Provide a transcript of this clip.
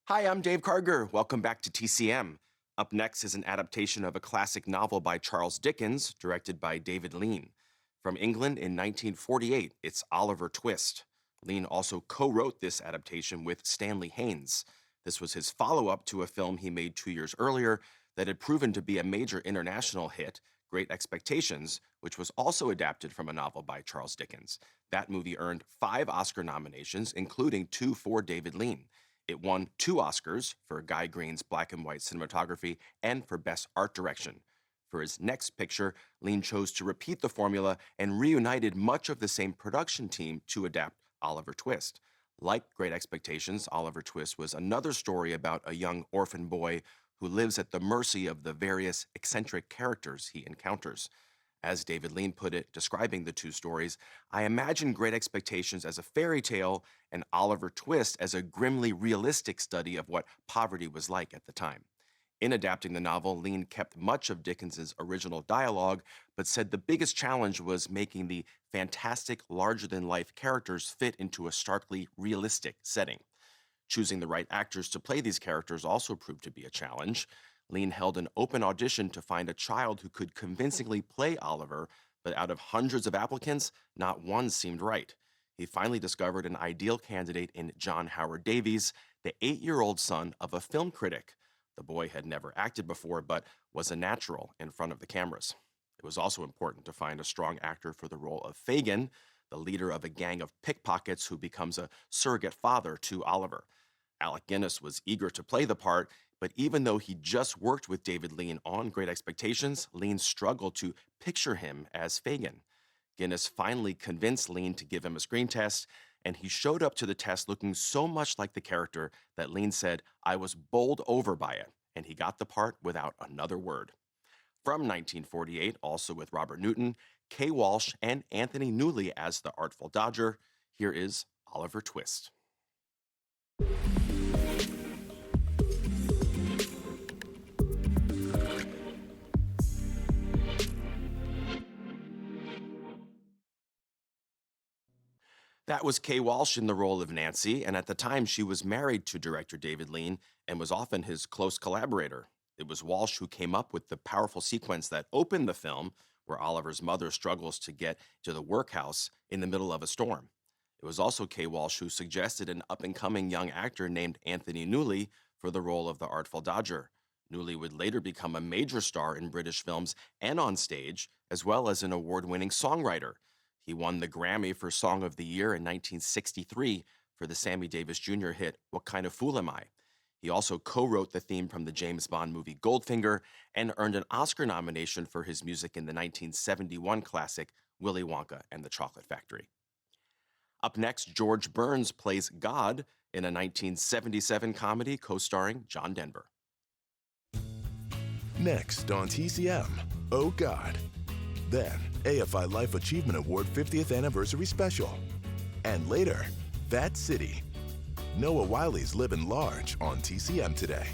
Hi, I'm Dave Karger. Welcome back to TCM. Up next is an adaptation of a classic novel by Charles Dickens, directed by David Lean. From England in 1948, it's Oliver Twist. Lean also co-wrote this adaptation with Stanley Haynes. This was his follow-up to a film he made 2 years earlier that had proven to be a major international hit, Great Expectations, which was also adapted from a novel by Charles Dickens. That movie earned 5 Oscar nominations, including 2 for David Lean. It won 2 Oscars for Guy Green's black and white cinematography and for Best Art Direction. For his next picture, Lean chose to repeat the formula and reunited much of the same production team to adapt Oliver Twist. Like Great Expectations, Oliver Twist was another story about a young orphan boy who lives at the mercy of the various eccentric characters he encounters. As David Lean put it, describing the 2 stories, I imagine Great Expectations as a fairy tale and Oliver Twist as a grimly realistic study of what poverty was like at the time. In adapting the novel, Lean kept much of Dickens's original dialogue, but said the biggest challenge was making the fantastic, larger-than-life characters fit into a starkly realistic setting. Choosing the right actors to play these characters also proved to be a challenge. Lean held an open audition to find a child who could convincingly play Oliver, but out of hundreds of applicants, not one seemed right. He finally discovered an ideal candidate in John Howard Davies, the 8-year-old son of a film critic. The boy had never acted before, but was a natural in front of the cameras. It was also important to find a strong actor for the role of Fagin, the leader of a gang of pickpockets who becomes a surrogate father to Oliver. Alec Guinness was eager to play the part, but even though he just worked with David Lean on Great Expectations, Lean struggled to picture him as Fagin. Guinness finally convinced Lean to give him a screen test, and he showed up to the test looking so much like the character that Lean said, "I was bowled over by it," and he got the part without another word. From 1948, also with Robert Newton, Kay Walsh, and Anthony Newley as the Artful Dodger, here is Oliver Twist. That was Kay Walsh in the role of Nancy, and at the time she was married to director David Lean and was often his close collaborator. It was Walsh who came up with the powerful sequence that opened the film, where Oliver's mother struggles to get to the workhouse in the middle of a storm. It was also Kay Walsh who suggested an up-and-coming young actor named Anthony Newley for the role of the Artful Dodger. Newley would later become a major star in British films and on stage, as well as an award-winning songwriter. He won the Grammy for Song of the Year in 1963 for the Sammy Davis Jr. hit What Kind of Fool Am I? He also co-wrote the theme from the James Bond movie Goldfinger and earned an Oscar nomination for his music in the 1971 classic Willy Wonka and the Chocolate Factory. Up next, George Burns plays God in a 1977 comedy co-starring John Denver. Next on TCM, Oh God. Then, AFI Life Achievement Award 50th Anniversary Special. And later, That City. Noah Wiley's Living Large on TCM today.